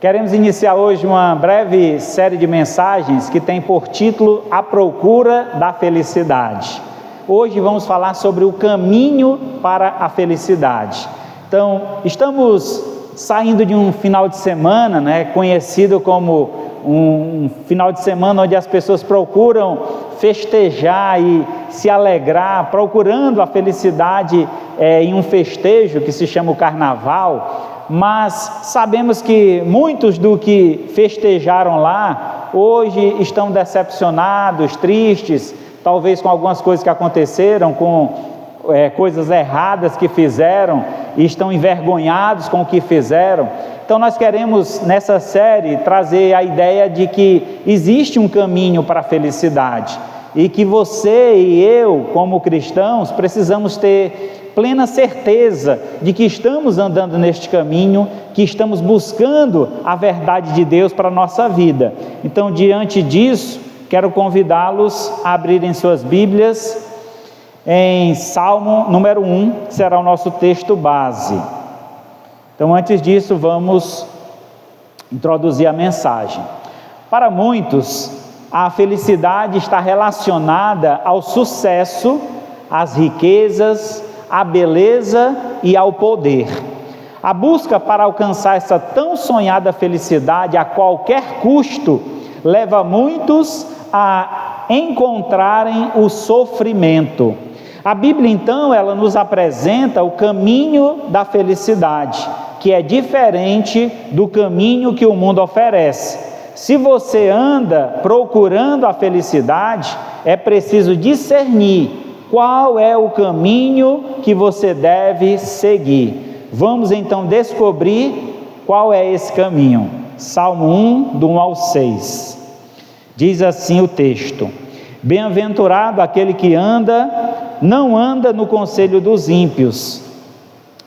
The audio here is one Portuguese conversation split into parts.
Queremos iniciar hoje uma breve série de mensagens que tem por título A Procura da Felicidade. Hoje vamos falar sobre o caminho para a felicidade. Então, estamos saindo de um final de semana, conhecido como um final de semana onde as pessoas procuram festejar e se alegrar, procurando a felicidade em um festejo que se chama o Carnaval. Mas sabemos que muitos do que festejaram lá, hoje estão decepcionados, tristes, talvez com algumas coisas que aconteceram, com coisas erradas que fizeram, e estão envergonhados com o que fizeram. Então nós queremos nessa série trazer a ideia de que existe um caminho para a felicidade, e que você e eu, como cristãos, precisamos ter plena certeza de que estamos andando neste caminho, que estamos buscando a verdade de Deus para a nossa vida. Então, diante disso, quero convidá-los a abrirem suas Bíblias em Salmo número 1, que será o nosso texto base. Então, antes disso, vamos introduzir a mensagem. Para muitos, a felicidade está relacionada ao sucesso, às riquezas, à beleza e ao poder. A busca para alcançar essa tão sonhada felicidade a qualquer custo leva muitos a encontrarem o sofrimento. A Bíblia, então, ela nos apresenta o caminho da felicidade, que é diferente do caminho que o mundo oferece. Se você anda procurando a felicidade, é preciso discernir qual é o caminho que você deve seguir. Vamos então descobrir qual é esse caminho. Salmo 1, do 1 ao 6. Diz assim o texto: Bem-aventurado aquele que não anda no conselho dos ímpios,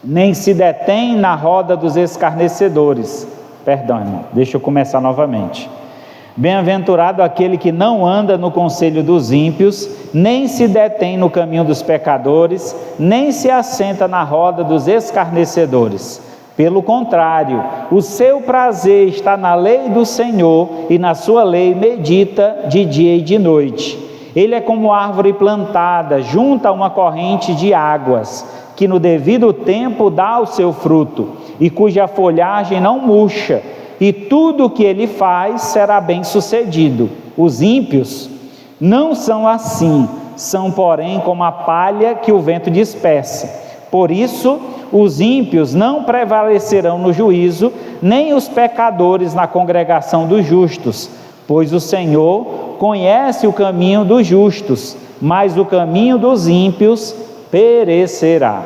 nem se detém na roda dos escarnecedores. Perdão, irmão, deixa eu começar novamente. Bem-aventurado aquele que não anda no conselho dos ímpios, nem se detém no caminho dos pecadores, nem se assenta na roda dos escarnecedores. Pelo contrário, o seu prazer está na lei do Senhor, e na sua lei medita de dia e de noite. Ele é como árvore plantada junto a uma corrente de águas, que no devido tempo dá o seu fruto, e cuja folhagem não murcha, e tudo o que ele faz será bem sucedido. Os ímpios não são assim, são porém como a palha que o vento dispersa. Por isso, os ímpios não prevalecerão no juízo, nem os pecadores na congregação dos justos, pois o Senhor conhece o caminho dos justos, mas o caminho dos ímpios perecerá.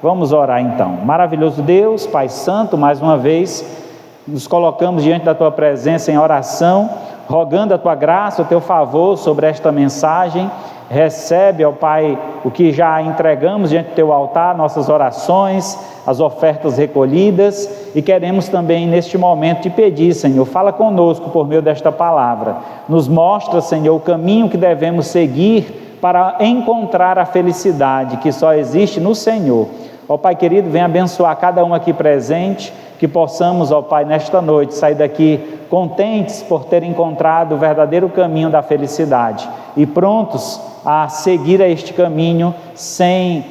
Vamos orar então. Maravilhoso Deus, Pai Santo, mais uma vez nos colocamos diante da Tua presença em oração, rogando a Tua graça, o Teu favor sobre esta mensagem. Recebe, ó Pai, o que já entregamos diante do Teu altar, nossas orações, as ofertas recolhidas, e queremos também neste momento te pedir, Senhor, fala conosco por meio desta palavra, nos mostra, Senhor, o caminho que devemos seguir para encontrar a felicidade que só existe no Senhor. Ó Pai querido, venha abençoar cada um aqui presente, que possamos, ó Pai, nesta noite sair daqui contentes por ter encontrado o verdadeiro caminho da felicidade e prontos a seguir a este caminho sem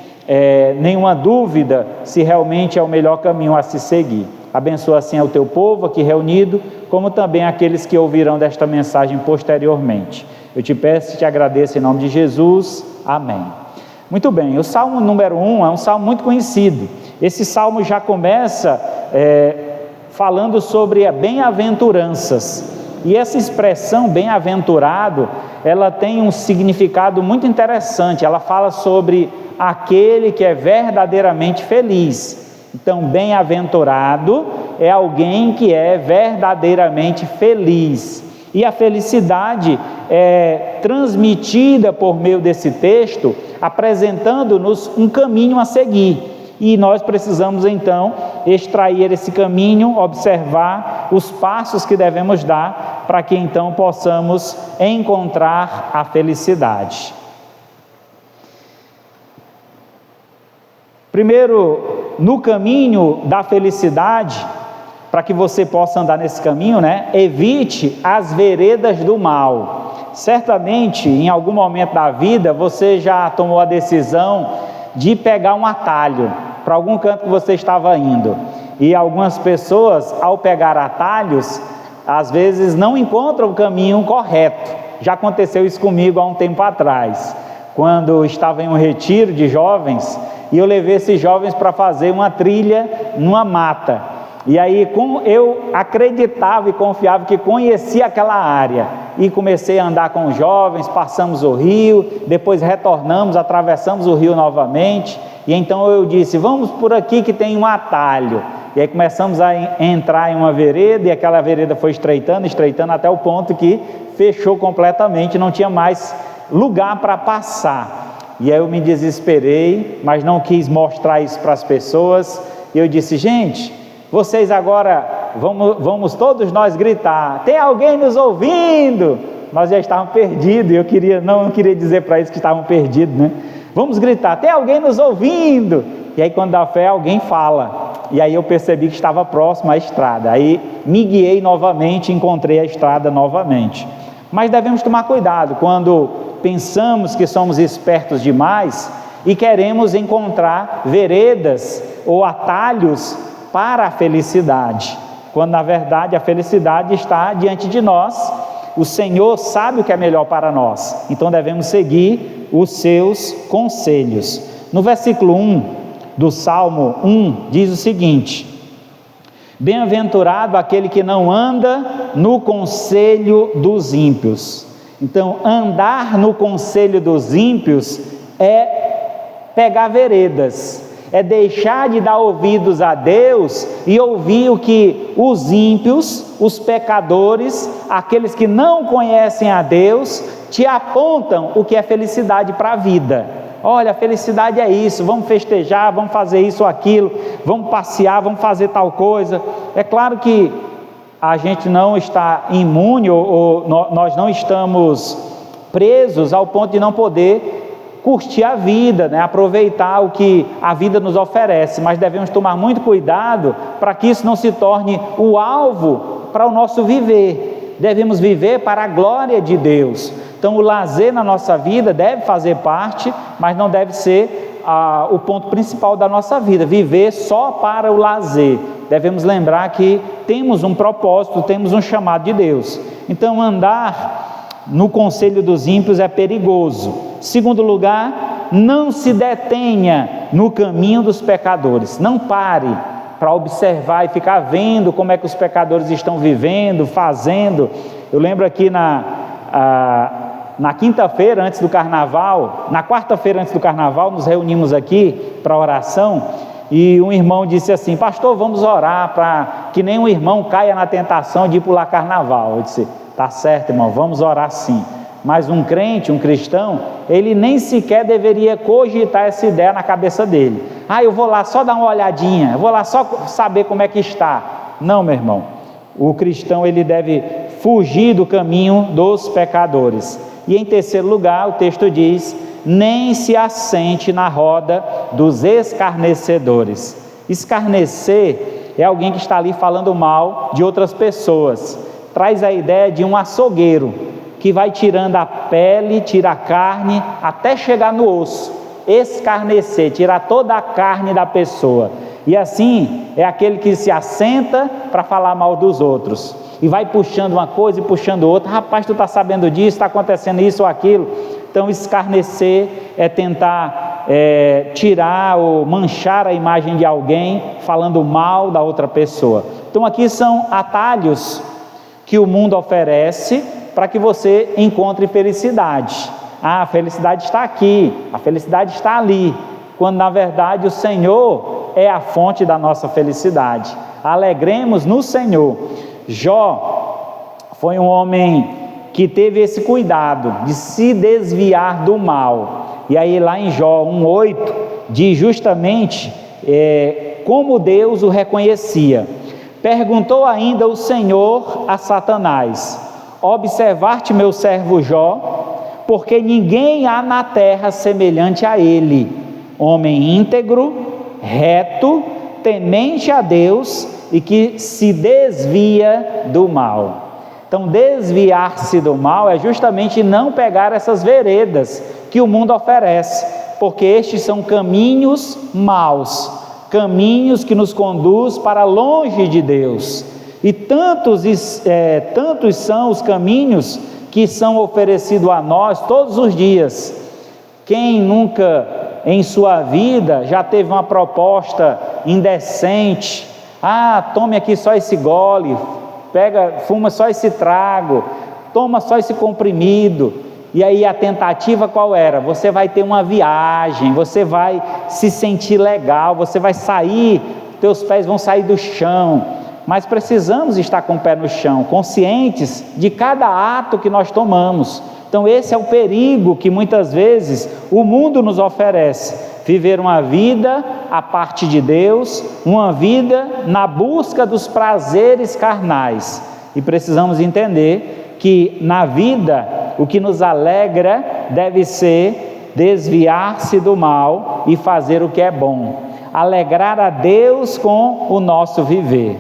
nenhuma dúvida se realmente é o melhor caminho a se seguir. Abençoa assim o Teu povo aqui reunido, como também aqueles que ouvirão desta mensagem posteriormente. Eu te peço e te agradeço em nome de Jesus. Amém. Muito bem, o Salmo número 1 é um salmo muito conhecido. Esse salmo já começa falando sobre bem-aventuranças, e essa expressão bem-aventurado, ela tem um significado muito interessante. Ela fala sobre aquele que é verdadeiramente feliz. Então, bem-aventurado é alguém que é verdadeiramente feliz, e a felicidade é transmitida por meio desse texto, apresentando-nos um caminho a seguir. E nós precisamos então extrair esse caminho, observar os passos que devemos dar para que então possamos encontrar a felicidade. Primeiro, no caminho da felicidade, para que você possa andar nesse caminho, né? Evite as veredas do mal. Certamente, em algum momento da vida, você já tomou a decisão de pegar um atalho para algum canto que você estava indo. E algumas pessoas, ao pegar atalhos, às vezes não encontram o caminho correto. Já aconteceu isso comigo há um tempo atrás, quando estava em um retiro de jovens, e eu levei esses jovens para fazer uma trilha numa mata. E aí eu acreditava e confiava que conhecia aquela área, e comecei a andar com os jovens, passamos o rio, depois retornamos, atravessamos o rio novamente, e então eu disse, vamos por aqui que tem um atalho. E aí começamos a entrar em uma vereda, e aquela vereda foi estreitando, até o ponto que fechou completamente, não tinha mais lugar para passar. E aí eu me desesperei, mas não quis mostrar isso para as pessoas, e eu disse, gente, vocês agora, vamos todos nós gritar, tem alguém nos ouvindo? Nós já estávamos perdidos, e eu não queria dizer para eles que estavam perdidos, né? Vamos gritar, tem alguém nos ouvindo? E aí quando dá fé, alguém fala, e aí eu percebi que estava próximo à estrada, aí me guiei novamente, encontrei a estrada novamente. Mas devemos tomar cuidado quando pensamos que somos espertos demais e queremos encontrar veredas ou atalhos para a felicidade, quando na verdade a felicidade está diante de nós. O Senhor sabe o que é melhor para nós, então devemos seguir os seus conselhos. No versículo 1 do Salmo 1 diz o seguinte: bem-aventurado aquele que não anda no conselho dos ímpios. Então, andar no conselho dos ímpios é pegar veredas, é deixar de dar ouvidos a Deus e ouvir o que os ímpios, os pecadores, aqueles que não conhecem a Deus, te apontam o que é felicidade para a vida. Olha, a felicidade é isso, vamos festejar, vamos fazer isso ou aquilo, vamos passear, vamos fazer tal coisa. É claro que a gente não está imune ou nós não estamos presos ao ponto de não poder curtir a vida, né? Aproveitar o que a vida nos oferece, mas devemos tomar muito cuidado para que isso não se torne o alvo para o nosso viver. Devemos viver para a glória de Deus. Então o lazer na nossa vida deve fazer parte, mas não deve ser o ponto principal da nossa vida, viver só para o lazer. Devemos lembrar que temos um propósito, temos um chamado de Deus. Então andar no conselho dos ímpios é perigoso. Segundo lugar, não se detenha no caminho dos pecadores, não pare para observar e ficar vendo como é que os pecadores estão vivendo, fazendo. Eu lembro aqui na quinta-feira antes do carnaval, na quarta-feira antes do carnaval, nos reunimos aqui para oração, e um irmão disse assim: pastor, vamos orar para que nenhum irmão caia na tentação de ir pular carnaval. Eu disse: tá certo, irmão, vamos orar sim. Mas um crente, um cristão, ele nem sequer deveria cogitar essa ideia na cabeça dele. Eu vou lá só dar uma olhadinha, eu vou lá só saber como é que está. Não, meu irmão, o cristão ele deve fugir do caminho dos pecadores. E em terceiro lugar, o texto diz: nem se assente na roda dos escarnecedores. Escarnecer é alguém que está ali falando mal de outras pessoas. Traz a ideia de um açougueiro que vai tirando a pele, tira a carne, até chegar no osso. Escarnecer, tirar toda a carne da pessoa. E assim é aquele que se assenta para falar mal dos outros, e vai puxando uma coisa e puxando outra. Rapaz, tu está sabendo disso, está acontecendo isso ou aquilo. Então escarnecer é tentar tirar ou manchar a imagem de alguém, falando mal da outra pessoa. Então aqui são atalhos que o mundo oferece para que você encontre felicidade. A felicidade está aqui, a felicidade está ali, quando na verdade o Senhor é a fonte da nossa felicidade. Alegremos no Senhor. Jó foi um homem que teve esse cuidado de se desviar do mal. E aí lá em Jó 1:8 diz justamente como Deus o reconhecia. Perguntou ainda o Senhor a Satanás: observar-te meu servo Jó, porque ninguém há na terra semelhante a ele, homem íntegro, reto, temente a Deus e que se desvia do mal. Então, desviar-se do mal é justamente não pegar essas veredas que o mundo oferece, porque estes são caminhos maus, caminhos que nos conduz para longe de Deus. E tantos são os caminhos que são oferecidos a nós todos os dias. Quem nunca em sua vida já teve uma proposta indecente? Tome aqui só esse gole, fuma só esse trago, toma só esse comprimido. E aí a tentativa qual era? Você vai ter uma viagem, você vai se sentir legal, você vai sair, teus pés vão sair do chão. Mas precisamos estar com o pé no chão, conscientes de cada ato que nós tomamos. Então esse é o perigo que muitas vezes o mundo nos oferece. Viver uma vida à parte de Deus, uma vida na busca dos prazeres carnais. E precisamos entender que na vida o que nos alegra deve ser desviar-se do mal e fazer o que é bom. Alegrar a Deus com o nosso viver.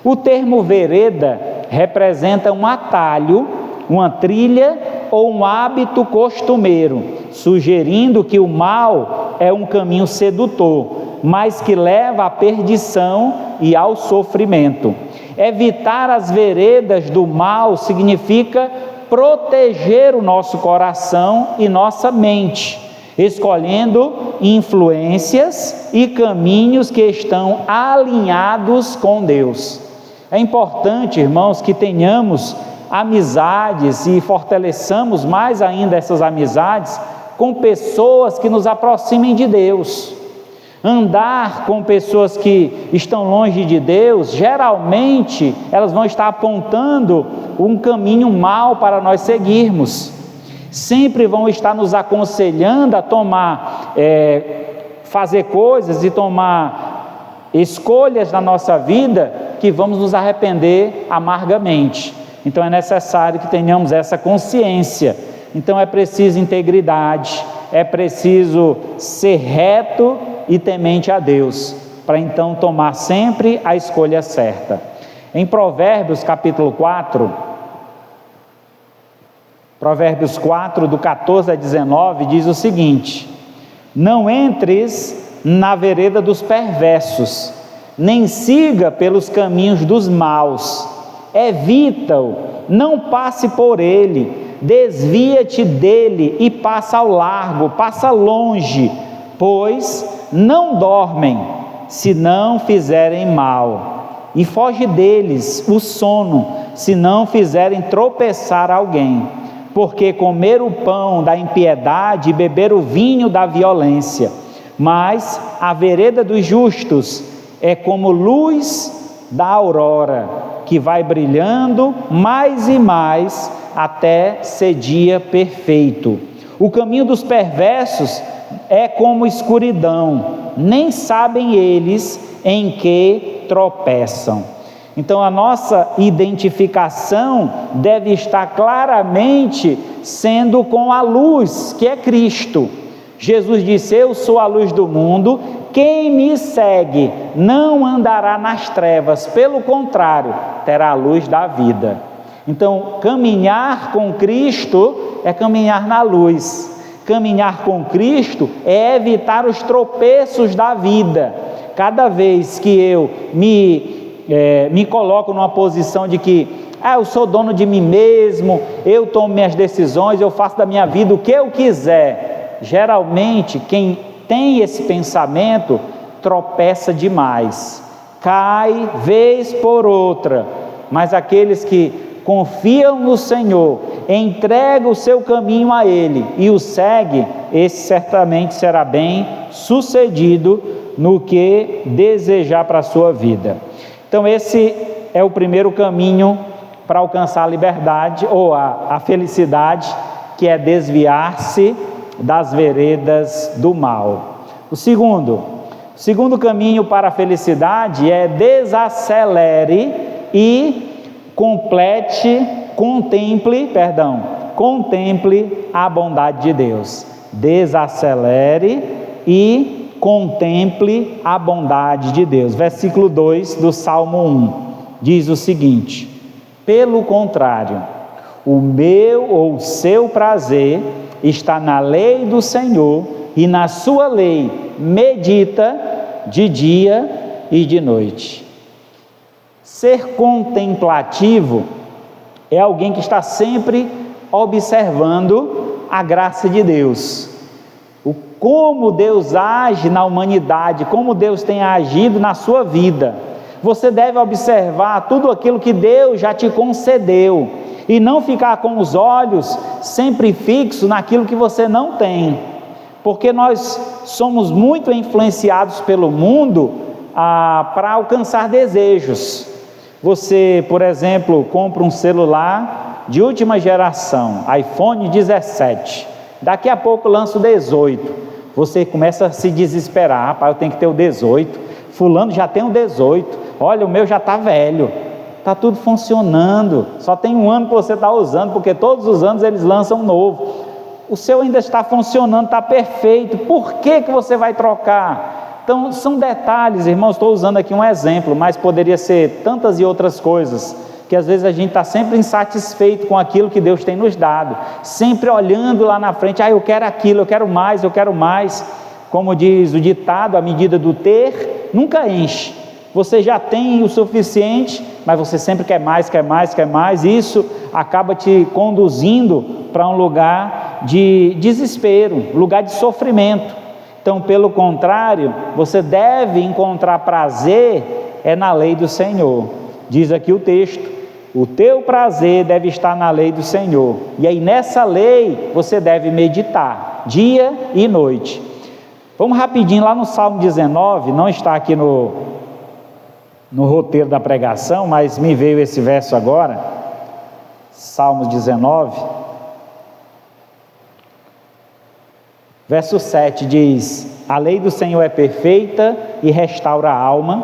O termo vereda representa um atalho, uma trilha ou um hábito costumeiro, sugerindo que o mal é um caminho sedutor, mas que leva à perdição e ao sofrimento. Evitar as veredas do mal significa proteger o nosso coração e nossa mente, escolhendo influências e caminhos que estão alinhados com Deus. É importante, irmãos, que tenhamos amizades e fortaleçamos mais ainda essas amizades com pessoas que nos aproximem de Deus. Andar com pessoas que estão longe de Deus, geralmente elas vão estar apontando um caminho mau para nós seguirmos. Sempre vão estar nos aconselhando a fazer coisas e tomar escolhas na nossa vida que vamos nos arrepender amargamente. Então é necessário que tenhamos essa consciência. Então é preciso integridade, é preciso ser reto e temente a Deus, para então tomar sempre a escolha certa. Em Provérbios capítulo 4, Provérbios 4, do 14 a 19, diz o seguinte: não entres na vereda dos perversos, nem siga pelos caminhos dos maus, evita-o, não passe por ele, desvia-te dele e passa ao largo, passa longe, pois não dormem se não fizerem mal, e foge deles o sono se não fizerem tropeçar alguém, porque comer o pão da impiedade e beber o vinho da violência, mas a vereda dos justos é como luz da aurora, que vai brilhando mais e mais até ser dia perfeito. O caminho dos perversos é como escuridão, nem sabem eles em que tropeçam. Então a nossa identificação deve estar claramente sendo com a luz, que é Cristo. Jesus disse: eu sou a luz do mundo, quem me segue não andará nas trevas, pelo contrário, terá a luz da vida. Então, caminhar com Cristo é caminhar na luz. Caminhar com Cristo é evitar os tropeços da vida. Cada vez que eu me coloco numa posição de que eu sou dono de mim mesmo, eu tomo minhas decisões, eu faço da minha vida o que eu quiser, geralmente quem tem esse pensamento tropeça demais, cai vez por outra. Mas aqueles que confiam no Senhor, entregam o seu caminho a Ele e o segue, esse certamente será bem sucedido no que desejar para a sua vida. Então esse é o primeiro caminho para alcançar a liberdade ou a felicidade, que é desviar-se das veredas do mal. O segundo caminho para a felicidade é desacelere e contemple a bondade de Deus. Desacelere e contemple a bondade de Deus. Versículo 2 do Salmo 1 diz o seguinte: pelo contrário, o meu ou seu prazer está na lei do Senhor, e na sua lei medita de dia e de noite. Ser contemplativo é alguém que está sempre observando a graça de Deus, como Deus age na humanidade, como Deus tem agido na sua vida. Você deve observar tudo aquilo que Deus já te concedeu, e não ficar com os olhos sempre fixos naquilo que você não tem, porque nós somos muito influenciados pelo mundo para alcançar desejos. Você, por exemplo, compra um celular de última geração, iPhone 17, daqui a pouco lança o 18, você começa a se desesperar: rapaz, eu tenho que ter o 18, fulano já tem o 18, olha, o meu já está velho. Está tudo funcionando, só tem um ano que você está usando, porque todos os anos eles lançam um novo. O seu ainda está funcionando, está perfeito, por que você vai trocar? Então são detalhes, irmãos, estou usando aqui um exemplo, mas poderia ser tantas e outras coisas, que às vezes a gente está sempre insatisfeito com aquilo que Deus tem nos dado, sempre olhando lá na frente: eu quero aquilo, eu quero mais, eu quero mais. Como diz o ditado, a medida do ter nunca enche. Você já tem o suficiente, mas você sempre quer mais, quer mais, quer mais, e isso acaba te conduzindo para um lugar de desespero, lugar de sofrimento. Então, pelo contrário, você deve encontrar prazer na lei do Senhor. Diz aqui o texto: o teu prazer deve estar na lei do Senhor, e aí nessa lei você deve meditar, dia e noite. Vamos rapidinho lá no Salmo 19, não está aqui no roteiro da pregação, mas me veio esse verso agora, Salmos 19, verso 7 diz: a lei do Senhor é perfeita e restaura a alma,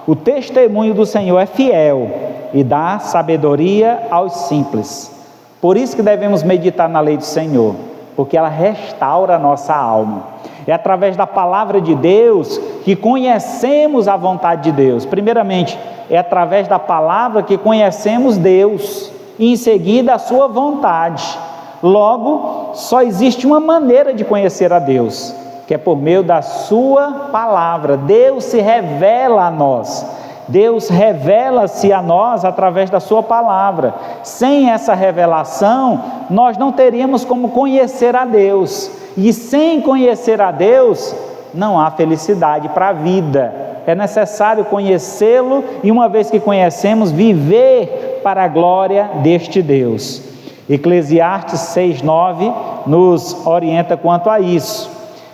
o testemunho do Senhor é fiel e dá sabedoria aos simples. Por isso que devemos meditar na lei do Senhor, porque ela restaura a nossa alma. É através da palavra de Deus que conhecemos a vontade de Deus. Primeiramente, é através da palavra que conhecemos Deus, e em seguida a sua vontade. Logo, só existe uma maneira de conhecer a Deus, que é por meio da sua palavra. Deus se revela a nós, Deus revela-se a nós através da sua palavra. Sem essa revelação, nós não teríamos como conhecer a Deus, e sem conhecer a Deus, não há felicidade para a vida. É necessário conhecê-lo, e uma vez que conhecemos, viver para a glória deste Deus. Eclesiastes 6:9 nos orienta quanto a isso: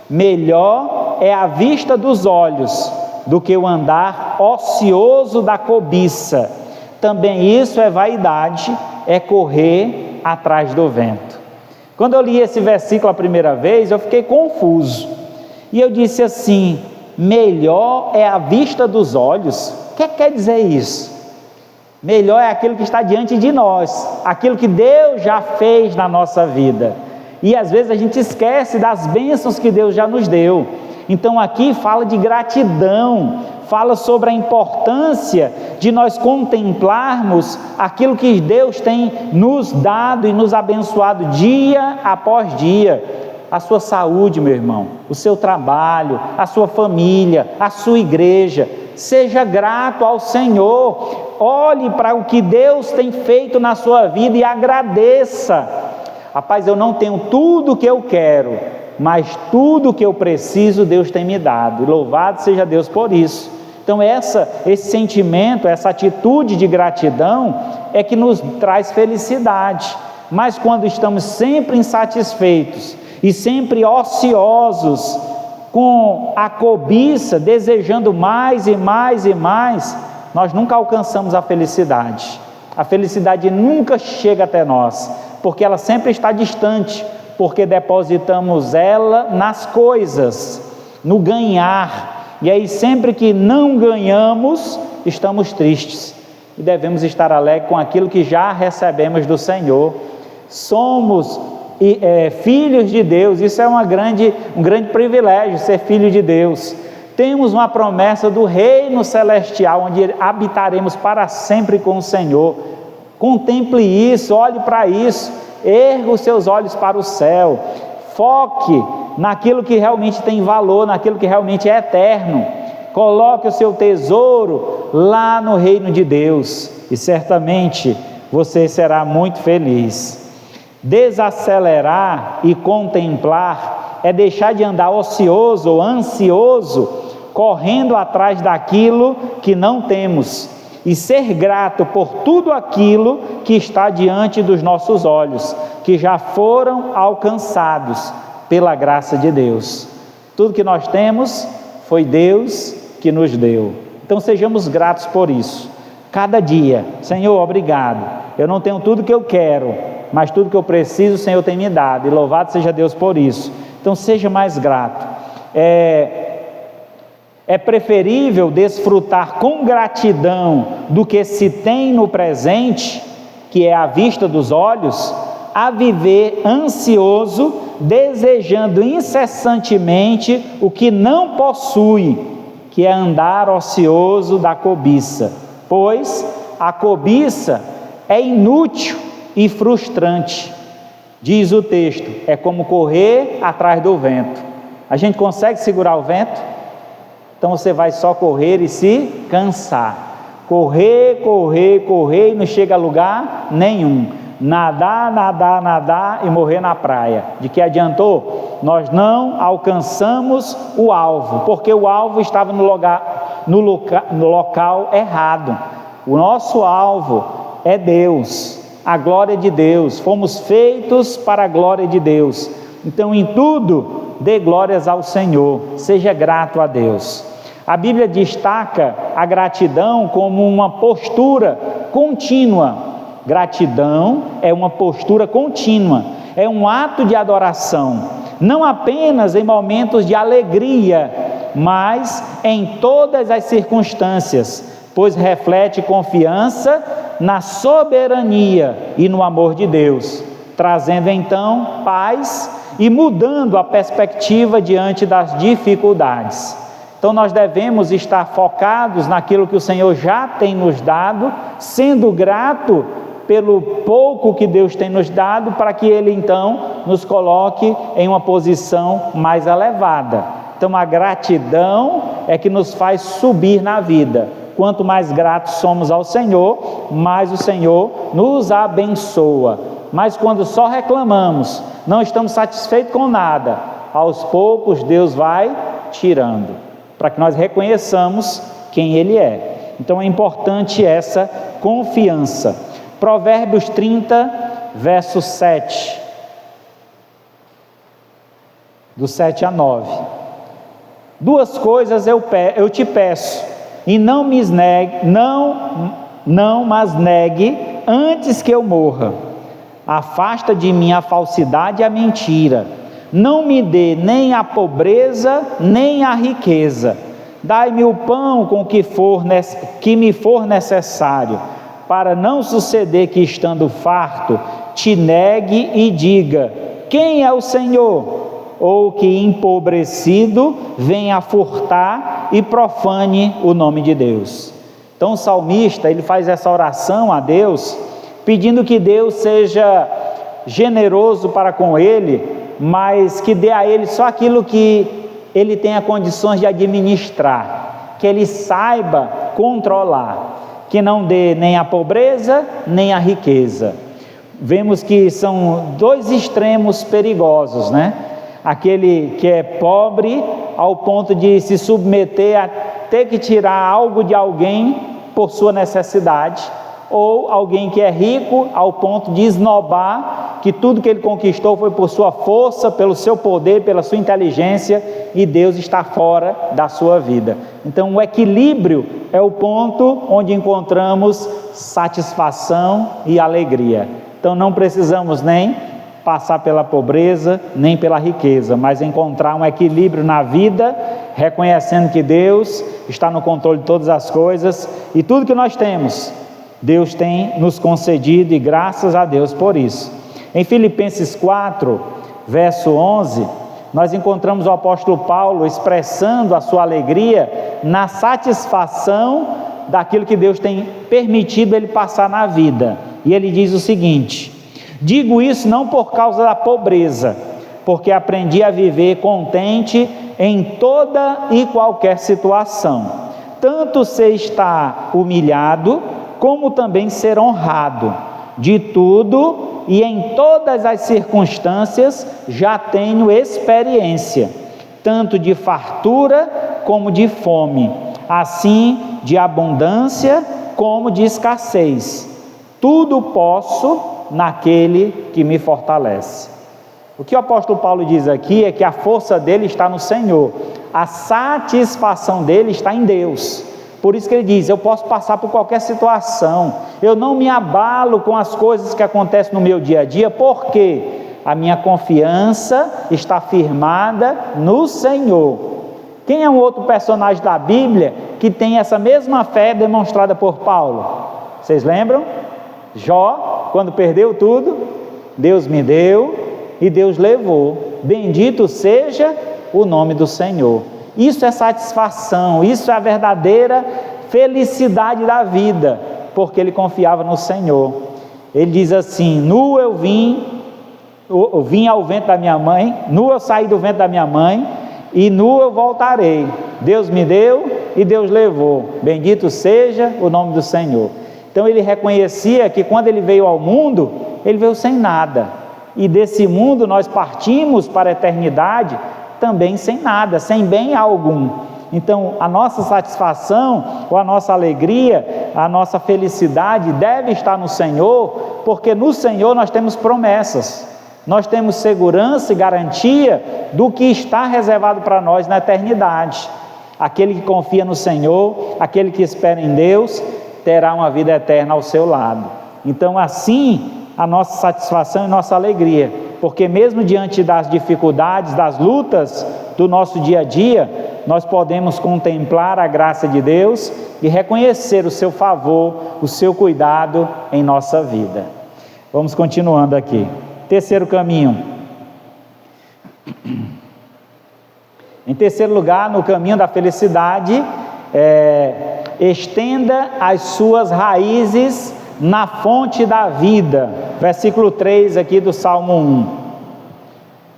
melhor é a vista dos olhos do que o andar ocioso da cobiça. Também isso é vaidade, é correr atrás do vento. Quando eu li esse versículo a primeira vez, eu fiquei confuso, e eu disse assim: melhor é a vista dos olhos? O que quer dizer isso? Melhor é aquilo que está diante de nós, aquilo que Deus já fez na nossa vida, e às vezes a gente esquece das bênçãos que Deus já nos deu. Então aqui fala de gratidão, fala sobre a importância de nós contemplarmos aquilo que Deus tem nos dado e nos abençoado dia após dia. A sua saúde, meu irmão, o seu trabalho, a sua família, a sua igreja. Seja grato ao Senhor, olhe para o que Deus tem feito na sua vida e agradeça. Rapaz, eu não tenho tudo o que eu quero, mas tudo o que eu preciso Deus tem me dado, e louvado seja Deus por isso. Então esse sentimento, essa atitude de gratidão é que nos traz felicidade. Mas quando estamos sempre insatisfeitos e sempre ociosos, com a cobiça, desejando mais e mais e mais, nós nunca alcançamos a felicidade. A felicidade nunca chega até nós, porque ela sempre está distante, porque depositamos ela nas coisas, no ganhar, e aí sempre que não ganhamos, estamos tristes, e devemos estar alegres com aquilo que já recebemos do Senhor. Somos filhos de Deus. Isso é um grande privilégio, ser filho de Deus. Temos uma promessa do reino celestial, onde habitaremos para sempre com o Senhor. Contemple isso, olhe para isso, erga os seus olhos para o céu, foque naquilo que realmente tem valor, naquilo que realmente é eterno. Coloque o seu tesouro lá no reino de Deus e certamente você será muito feliz. Desacelerar e contemplar é deixar de andar ocioso ou ansioso, correndo atrás daquilo que não temos, e ser grato por tudo aquilo que está diante dos nossos olhos, que já foram alcançados pela graça de Deus. Tudo que nós temos foi Deus que nos deu. Então sejamos gratos por isso. Cada dia, Senhor, obrigado. Eu não tenho tudo que eu quero, mas tudo que eu preciso o Senhor tem me dado, e louvado seja Deus por isso. Então seja mais grato. É preferível desfrutar com gratidão do que se tem no presente, que é a vista dos olhos, a viver ansioso, desejando incessantemente o que não possui, que é andar ocioso da cobiça, pois a cobiça é inútil e frustrante. Diz o texto, é como correr atrás do vento. A gente consegue segurar o vento? Então você vai só correr e se cansar. Correr, correr, correr e não chega a lugar nenhum. Nadar, nadar, nadar e morrer na praia. De que adiantou? Nós não alcançamos o alvo, porque o alvo estava no local errado. O nosso alvo é Deus, a glória de Deus. Fomos feitos para a glória de Deus. Então em tudo dê glórias ao Senhor, seja grato a Deus. A Bíblia destaca a gratidão como uma postura contínua. Gratidão é uma postura contínua, é um ato de adoração, não apenas em momentos de alegria, mas em todas as circunstâncias, pois reflete confiança na soberania e no amor de Deus, trazendo então paz e mudando a perspectiva diante das dificuldades. Então nós devemos estar focados naquilo que o Senhor já tem nos dado, sendo grato pelo pouco que Deus tem nos dado, para que Ele então nos coloque em uma posição mais elevada. Então a gratidão é que nos faz subir na vida. Quanto mais gratos somos ao Senhor, mais o Senhor nos abençoa. Mas quando só reclamamos, não estamos satisfeitos com nada, aos poucos Deus vai tirando, para que nós reconheçamos quem Ele é. Então é importante essa confiança. Provérbios 30, verso 7, do 7 a 9. Duas coisas eu te peço, e não mas negue antes que eu morra. Afasta de mim a falsidade e a mentira. Não me dê nem a pobreza, nem a riqueza. Dai-me o pão com que me for necessário, para não suceder que, estando farto, te negue e diga: quem é o Senhor? Ou que, empobrecido, venha furtar e profane o nome de Deus. Então o salmista, ele faz essa oração a Deus, pedindo que Deus seja generoso para com ele, mas que dê a ele só aquilo que ele tenha condições de administrar, que ele saiba controlar, que não dê nem a pobreza, nem a riqueza. Vemos que são dois extremos perigosos, né? Aquele que é pobre ao ponto de se submeter a ter que tirar algo de alguém por sua necessidade, ou alguém que é rico ao ponto de esnobar que tudo que ele conquistou foi por sua força, pelo seu poder, pela sua inteligência, e Deus está fora da sua vida. Então o equilíbrio é o ponto onde encontramos satisfação e alegria. Então não precisamos nem passar pela pobreza, nem pela riqueza, mas encontrar um equilíbrio na vida, reconhecendo que Deus está no controle de todas as coisas, e tudo que nós temos, Deus tem nos concedido, e graças a Deus por isso. Em Filipenses 4, verso 11, nós encontramos o apóstolo Paulo expressando a sua alegria na satisfação daquilo que Deus tem permitido ele passar na vida. E ele diz o seguinte: digo isso não por causa da pobreza, porque aprendi a viver contente em toda e qualquer situação, tanto ser estar humilhado, como também ser honrado. De tudo e em todas as circunstâncias já tenho experiência, tanto de fartura como de fome, assim de abundância como de escassez. Tudo posso naquele que me fortalece. O que o apóstolo Paulo diz aqui é que a força dele está no Senhor, a satisfação dele está em Deus. Por isso que ele diz: eu posso passar por qualquer situação, eu não me abalo com as coisas que acontecem no meu dia a dia, porque a minha confiança está firmada no Senhor. Quem é um outro personagem da Bíblia que tem essa mesma fé demonstrada por Paulo? Vocês lembram? Jó, quando perdeu tudo, Deus me deu e Deus levou, bendito seja o nome do Senhor. Isso é satisfação, isso é a verdadeira felicidade da vida, porque ele confiava no Senhor. Ele diz assim: nu eu vim ao ventre da minha mãe, nu eu saí do ventre da minha mãe, e nu eu voltarei. Deus me deu e Deus levou, bendito seja o nome do Senhor. Então ele reconhecia que quando ele veio ao mundo, ele veio sem nada, e desse mundo nós partimos para a eternidade também sem nada, sem bem algum. Então a nossa satisfação, ou a nossa alegria, a nossa felicidade deve estar no Senhor, porque no Senhor nós temos promessas, nós temos segurança e garantia do que está reservado para nós na eternidade. Aquele que confia no Senhor, aquele que espera em Deus, terá uma vida eterna ao seu lado. Então assim a nossa satisfação e nossa alegria, porque mesmo diante das dificuldades, das lutas do nosso dia a dia, nós podemos contemplar a graça de Deus e reconhecer o seu favor, o seu cuidado em nossa vida. Vamos continuando aqui. Terceiro caminho. Em terceiro lugar, no caminho da felicidade, estenda as suas raízes na fonte da vida. Versículo 3 aqui do Salmo 1.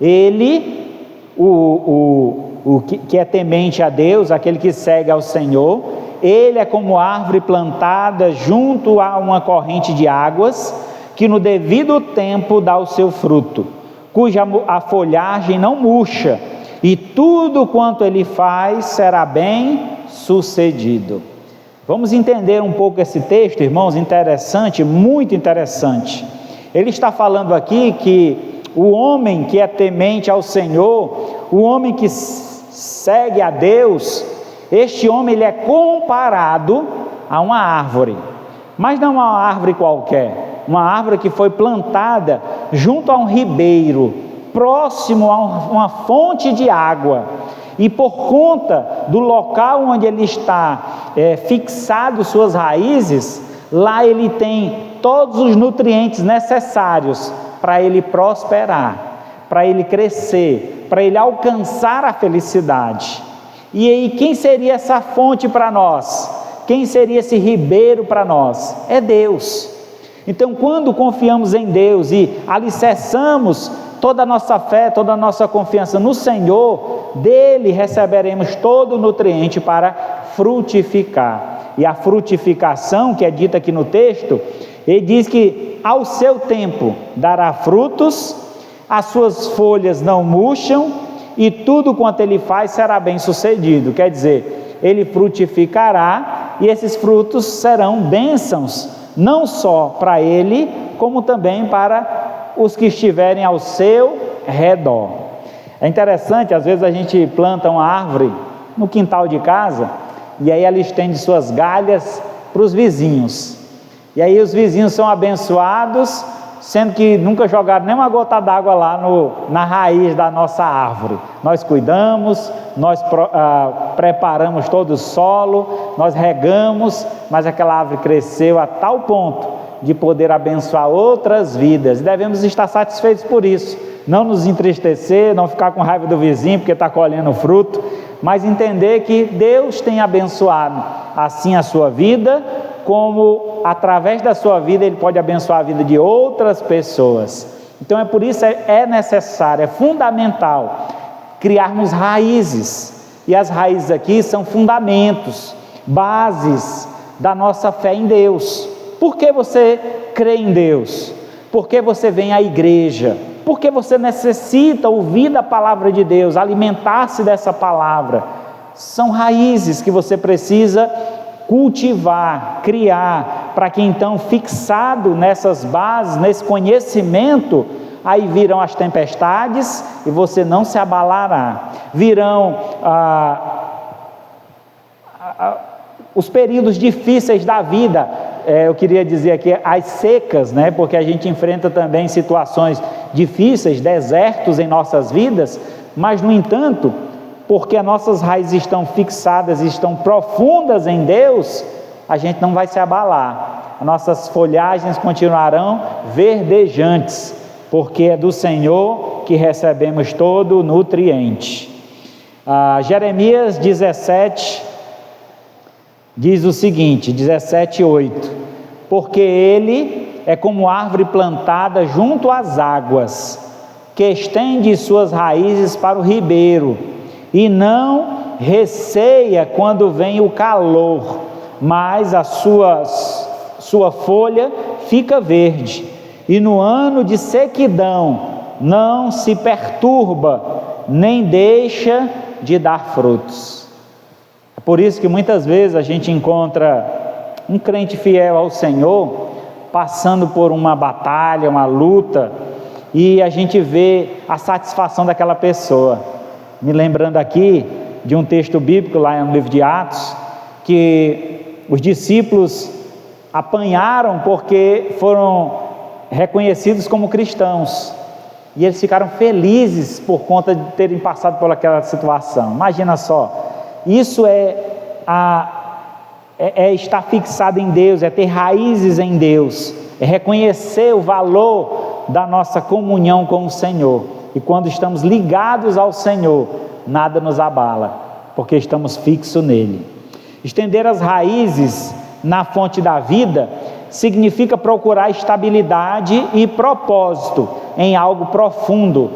Ele, o que é temente a Deus, aquele que segue ao Senhor, ele é como árvore plantada junto a uma corrente de águas, que no devido tempo dá o seu fruto, cuja a folhagem não murcha, e tudo quanto ele faz será bem sucedido. Vamos entender um pouco esse texto, irmãos, interessante, muito interessante. Ele está falando aqui que o homem que é temente ao Senhor, o homem que segue a Deus, este homem ele é comparado a uma árvore, mas não uma árvore qualquer, uma árvore que foi plantada junto a um ribeiro, próximo a uma fonte de água, e por conta do local onde ele está fixado suas raízes, lá ele tem todos os nutrientes necessários para ele prosperar, para ele crescer, para ele alcançar a felicidade. E aí, quem seria essa fonte para nós? Quem seria esse ribeiro para nós? É Deus. Então, quando confiamos em Deus e alicerçamos toda a nossa fé, toda a nossa confiança no Senhor, dele receberemos todo o nutriente para frutificar. E a frutificação, que é dita aqui no texto, ele diz que ao seu tempo dará frutos, as suas folhas não murcham, e tudo quanto ele faz será bem sucedido. Quer dizer, ele frutificará, e esses frutos serão bênçãos, não só para ele, como também para os que estiverem ao seu redor. É interessante, às vezes a gente planta uma árvore no quintal de casa, e aí ela estende suas galhas para os vizinhos, e aí os vizinhos são abençoados, sendo que nunca jogaram nem uma gota d'água lá na raiz da nossa árvore. Nós cuidamos, nós preparamos todo o solo, nós regamos, mas aquela árvore cresceu a tal ponto de poder abençoar outras vidas. Devemos estar satisfeitos por isso, não nos entristecer, não ficar com raiva do vizinho porque está colhendo fruto, mas entender que Deus tem abençoado assim a sua vida, como através da sua vida Ele pode abençoar a vida de outras pessoas. Então é por isso é necessário, é fundamental criarmos raízes, e as raízes aqui são fundamentos, bases da nossa fé em Deus. Por que você crê em Deus? Por que você vem à igreja? Por que você necessita ouvir da palavra de Deus, alimentar-se dessa palavra? São raízes que você precisa cultivar, criar, para que então, fixado nessas bases, nesse conhecimento, aí virão as tempestades e você não se abalará. Virão os períodos difíceis da vida, eu queria dizer aqui as secas, né? Porque a gente enfrenta também situações difíceis, desertos em nossas vidas, mas no entanto, porque as nossas raízes estão fixadas, estão profundas em Deus, a gente não vai se abalar, as nossas folhagens continuarão verdejantes, porque é do Senhor que recebemos todo o nutriente. Jeremias 17 diz o seguinte, 17:8: porque ele é como árvore plantada junto às águas, que estende suas raízes para o ribeiro, e não receia quando vem o calor, mas a sua folha fica verde, e no ano de sequidão não se perturba, nem deixa de dar frutos. É por isso que muitas vezes a gente encontra um crente fiel ao Senhor passando por uma batalha, uma luta, e a gente vê a satisfação daquela pessoa. Me lembrando aqui de um texto bíblico lá no livro de Atos, que os discípulos apanharam porque foram reconhecidos como cristãos, e eles ficaram felizes por conta de terem passado por aquela situação. Imagina só, isso é estar fixado em Deus, é ter raízes em Deus, é reconhecer o valor da nossa comunhão com o Senhor, e quando estamos ligados ao Senhor, nada nos abala, porque estamos fixos nele. Estender as raízes na fonte da vida significa procurar estabilidade e propósito em algo profundo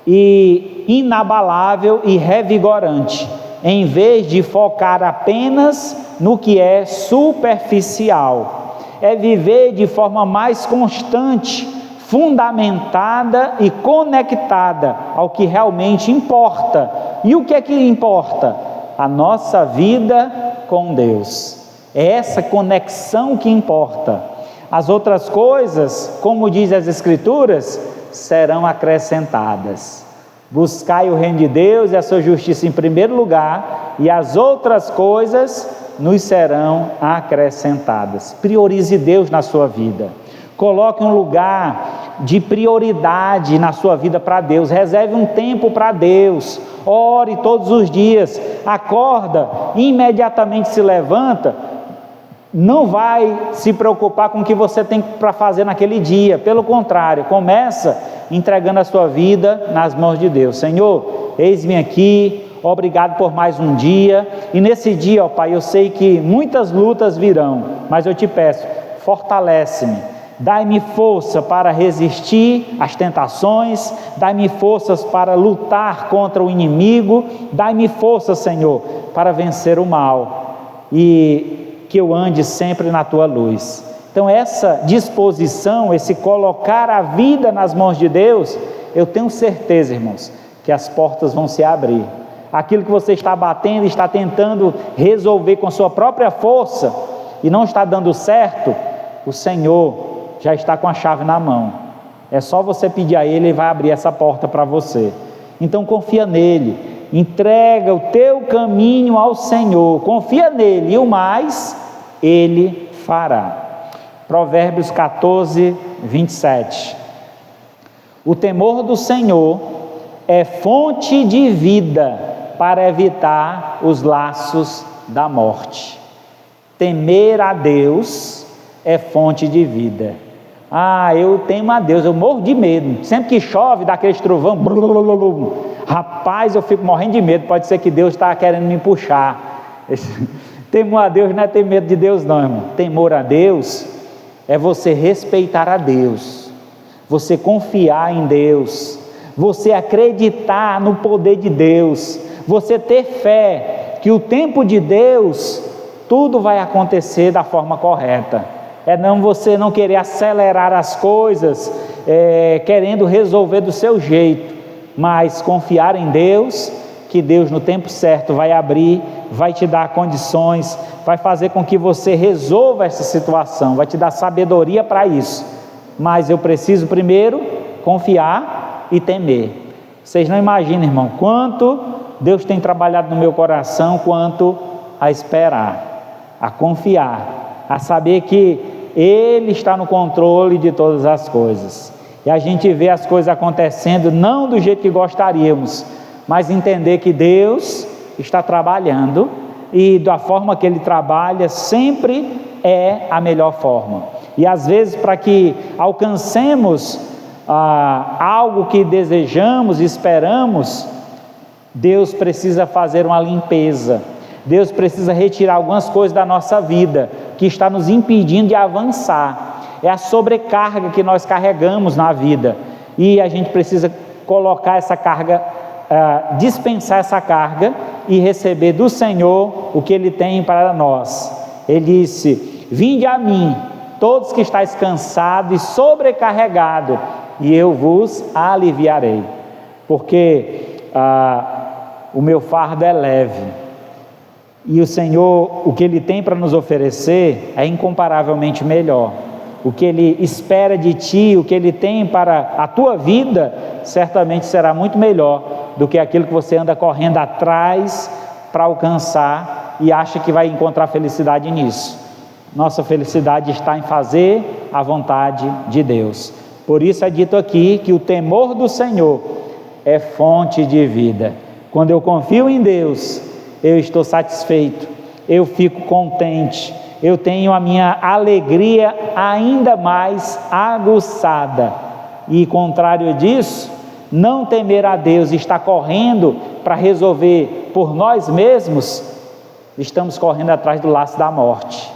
e inabalável e revigorante, em vez de focar apenas no que é superficial. É viver de forma mais constante, fundamentada e conectada ao que realmente importa. E o que é que importa? A nossa vida com Deus. É essa conexão que importa. As outras coisas, como diz as Escrituras, serão acrescentadas. Buscai o reino de Deus e a sua justiça em primeiro lugar, e as outras coisas nos serão acrescentadas. Priorize Deus na sua vida. Coloque um lugar de prioridade na sua vida para Deus. Reserve um tempo para Deus. Ore todos os dias. Acorda, imediatamente se levanta. Não vai se preocupar com o que você tem para fazer naquele dia. Pelo contrário, começa entregando a sua vida nas mãos de Deus. Senhor, eis-me aqui, obrigado por mais um dia, e nesse dia, ó Pai, eu sei que muitas lutas virão, mas eu te peço, fortalece-me, dai-me força para resistir às tentações, dai-me forças para lutar contra o inimigo, dai-me força, Senhor, para vencer o mal, e que eu ande sempre na Tua luz. Então essa disposição, esse colocar a vida nas mãos de Deus, eu tenho certeza, irmãos, que as portas vão se abrir. Aquilo que você está batendo, está tentando resolver com a sua própria força, e não está dando certo, o Senhor já está com a chave na mão. É só você pedir a Ele, Ele vai abrir essa porta para você. Então confia nele, entrega o teu caminho ao Senhor, confia nele, e o mais Ele fará. Provérbios 14, 27. O temor do Senhor é fonte de vida para evitar os laços da morte. Temer a Deus é fonte de vida. Ah, eu temo a Deus, eu morro de medo. Sempre que chove, dá aquele trovão, rapaz, eu fico morrendo de medo. Pode ser que Deus está querendo me puxar. Temor a Deus não é ter medo de Deus, não, irmão. Temor a Deus é você respeitar a Deus, você confiar em Deus, você acreditar no poder de Deus, você ter fé que o tempo de Deus, tudo vai acontecer da forma correta. É você não querer acelerar as coisas, querendo resolver do seu jeito, mas confiar em Deus, que Deus no tempo certo vai abrir, vai te dar condições, vai fazer com que você resolva essa situação, vai te dar sabedoria para isso. Mas eu preciso primeiro confiar e temer. Vocês não imaginam, irmão, quanto Deus tem trabalhado no meu coração, quanto a esperar, a confiar, a saber que Ele está no controle de todas as coisas. E a gente vê as coisas acontecendo não do jeito que gostaríamos, mas entender que Deus está trabalhando e da forma que Ele trabalha sempre é a melhor forma. E às vezes, para que alcancemos algo que desejamos e esperamos, Deus precisa fazer uma limpeza, Deus precisa retirar algumas coisas da nossa vida que está nos impedindo de avançar. É a sobrecarga que nós carregamos na vida e a gente precisa colocar essa carga, dispensar essa carga e receber do Senhor o que Ele tem para nós. Ele disse: vinde a mim, todos que estáis cansados e sobrecarregados, e eu vos aliviarei, porque o meu fardo é leve, e o Senhor, o que Ele tem para nos oferecer é incomparavelmente melhor. O que Ele espera de ti, o que Ele tem para a tua vida, certamente será muito melhor do que aquilo que você anda correndo atrás para alcançar e acha que vai encontrar felicidade nisso. Nossa felicidade está em fazer a vontade de Deus. Por isso é dito aqui que o temor do Senhor é fonte de vida. Quando eu confio em Deus, eu estou satisfeito, eu fico contente, eu tenho a minha alegria ainda mais aguçada. E contrário disso, não temer a Deus e estar correndo para resolver por nós mesmos, estamos correndo atrás do laço da morte.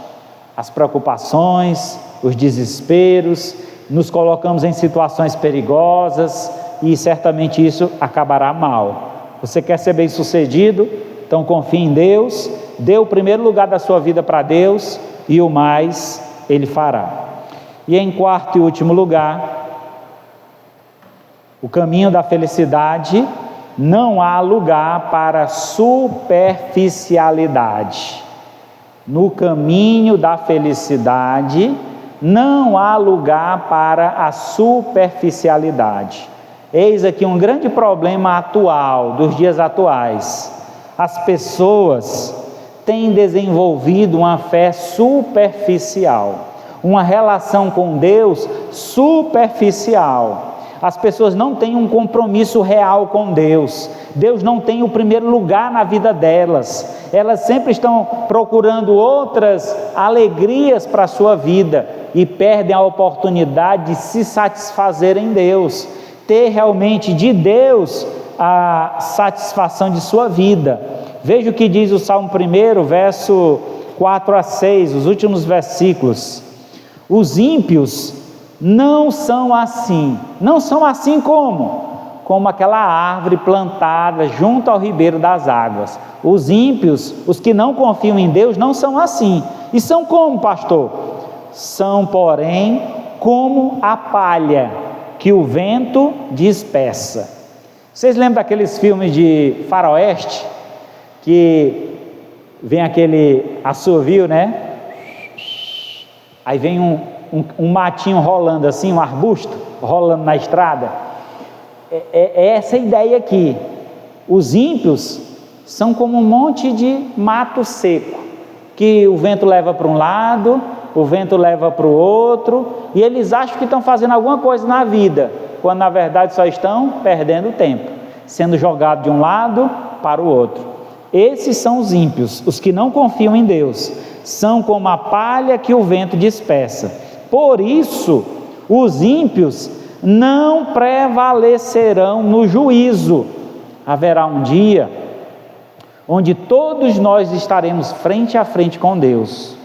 As preocupações, os desesperos, nos colocamos em situações perigosas e certamente isso acabará mal. Você quer ser bem sucedido? Então confie em Deus, dê o primeiro lugar da sua vida para Deus e o mais Ele fará. E em quarto e último lugar, o caminho da felicidade, não há lugar para superficialidade. No caminho da felicidade, não há lugar para a superficialidade. Eis aqui um grande problema atual, dos dias atuais. As pessoas têm desenvolvido uma fé superficial, uma relação com Deus superficial. As pessoas não têm um compromisso real com Deus. Deus não tem o primeiro lugar na vida delas. Elas sempre estão procurando outras alegrias para a sua vida e perdem a oportunidade de se satisfazer em Deus, ter realmente de Deus a satisfação de sua vida. Veja o que diz o Salmo 1, verso 4 a 6, os últimos versículos. Os ímpios não são assim como aquela árvore plantada junto ao ribeiro das águas. Os ímpios, os que não confiam em Deus, não são assim. E são como, pastor? São, porém, como a palha que o vento dispersa. Vocês lembram daqueles filmes de faroeste, que vem aquele assovio, né? Aí vem um matinho rolando assim, um arbusto rolando na estrada. É essa a ideia aqui. Os ímpios são como um monte de mato seco, que o vento leva para um lado, o vento leva para o outro, e eles acham que estão fazendo alguma coisa na vida, quando na verdade só estão perdendo tempo, sendo jogados de um lado para o outro. Esses são os ímpios, os que não confiam em Deus. são como a palha que o vento dispersa. Por isso, os ímpios não prevalecerão no juízo. Haverá um dia onde todos nós estaremos frente a frente com Deus.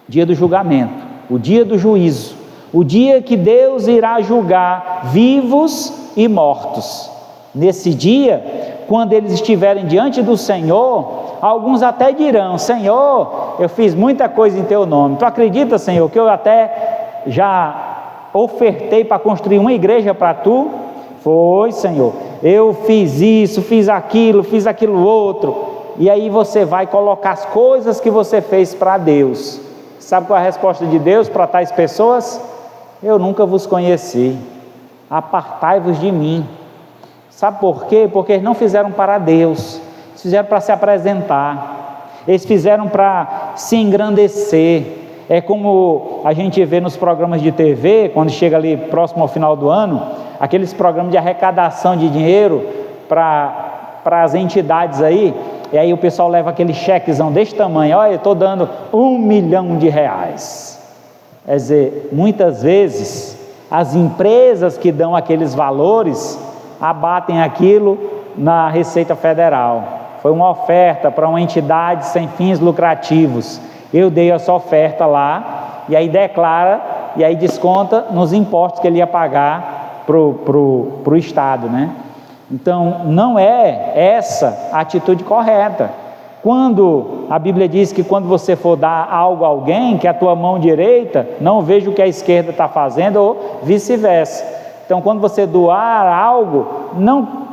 Dia do julgamento, o dia do juízo, o dia que Deus irá julgar vivos e mortos. Nesse dia, quando eles estiverem diante do Senhor, alguns até dirão: Senhor, eu fiz muita coisa em teu nome. Tu acredita, Senhor, que eu até já ofertei para construir uma igreja para tu? Foi, Senhor, eu fiz isso, fiz aquilo outro. E aí você vai colocar as coisas que você fez para Deus. Sabe qual é a resposta de Deus para tais pessoas? Eu nunca vos conheci, apartai-vos de mim. Sabe por quê? Porque eles não fizeram para Deus, eles fizeram para se apresentar, eles fizeram para se engrandecer. É como a gente vê nos programas de TV, quando chega ali próximo ao final do ano, aqueles programas de arrecadação de dinheiro para as entidades aí, e aí o pessoal leva aquele chequezão desse tamanho: olha, eu estou dando R$1 milhão. Quer dizer, muitas vezes as empresas que dão aqueles valores abatem aquilo na Receita Federal. Foi uma oferta para uma entidade sem fins lucrativos. Eu dei essa oferta lá, e aí declara, e aí desconta nos impostos que ele ia pagar pro Estado, né? Então, não é essa a atitude correta. Quando a Bíblia diz que quando você for dar algo a alguém, que a tua mão direita não veja o que a esquerda está fazendo, ou vice-versa. Então, quando você doar algo,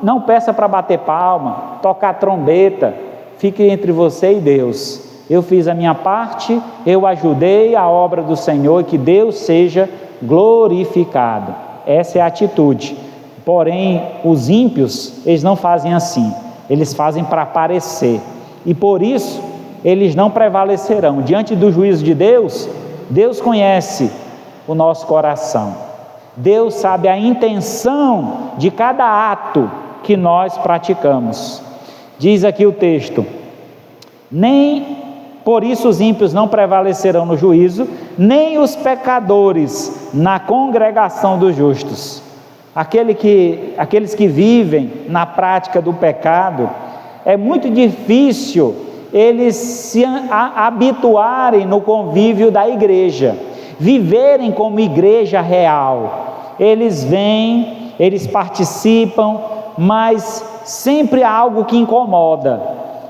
não peça para bater palma, tocar trombeta, fique entre você e Deus. Eu fiz a minha parte, eu ajudei a obra do Senhor, e que Deus seja glorificado. Essa é a atitude. Porém, os ímpios, eles não fazem assim, eles fazem para aparecer, e por isso, eles não prevalecerão. Diante do juízo de Deus, Deus conhece o nosso coração, Deus sabe a intenção de cada ato que nós praticamos. Diz aqui o texto: nem por isso os ímpios não prevalecerão no juízo, nem os pecadores na congregação dos justos. Aqueles que vivem na prática do pecado, é muito difícil eles se habituarem no convívio da igreja, viverem como igreja real. Eles vêm, eles participam, mas sempre há algo que incomoda,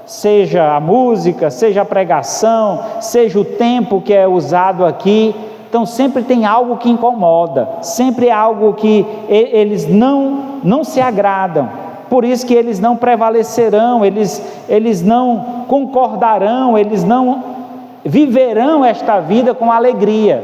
seja a música, seja a pregação, seja o tempo que é usado aqui. Então sempre tem algo que incomoda, sempre é algo que eles não se agradam. Por isso que eles não prevalecerão, eles não concordarão, eles não viverão esta vida com alegria,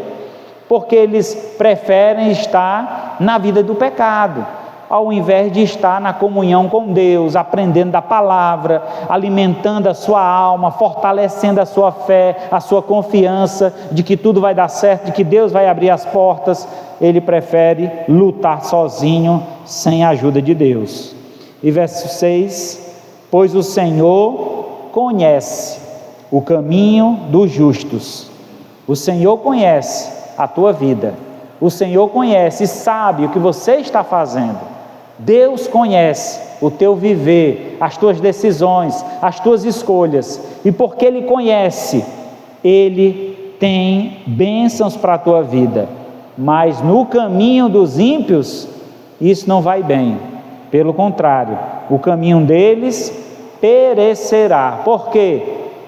porque eles preferem estar na vida do pecado, ao invés de estar na comunhão com Deus, aprendendo da palavra, alimentando a sua alma, fortalecendo a sua fé, a sua confiança de que tudo vai dar certo, de que Deus vai abrir as portas. Ele prefere lutar sozinho, sem a ajuda de Deus. E verso 6: pois o Senhor conhece o caminho dos justos. O Senhor conhece a tua vida, o Senhor conhece e sabe o que você está fazendo. Deus conhece o teu viver, as tuas decisões, as tuas escolhas, e porque Ele conhece, Ele tem bênçãos para a tua vida. Mas no caminho dos ímpios, isso não vai bem. Pelo contrário, o caminho deles perecerá. Por quê?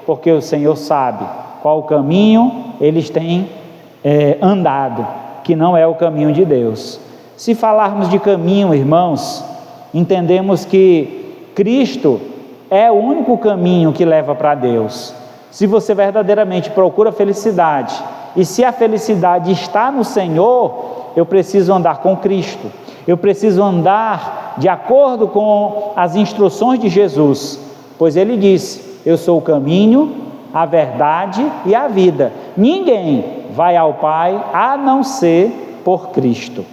Porque o Senhor sabe qual caminho eles têm andado, que não é o caminho de Deus. Se falarmos de caminho, irmãos, entendemos que Cristo é o único caminho que leva para Deus. Se você verdadeiramente procura felicidade, e se a felicidade está no Senhor, eu preciso andar com Cristo, eu preciso andar de acordo com as instruções de Jesus, pois Ele disse: eu sou o caminho, a verdade e a vida. Ninguém vai ao Pai a não ser por Cristo.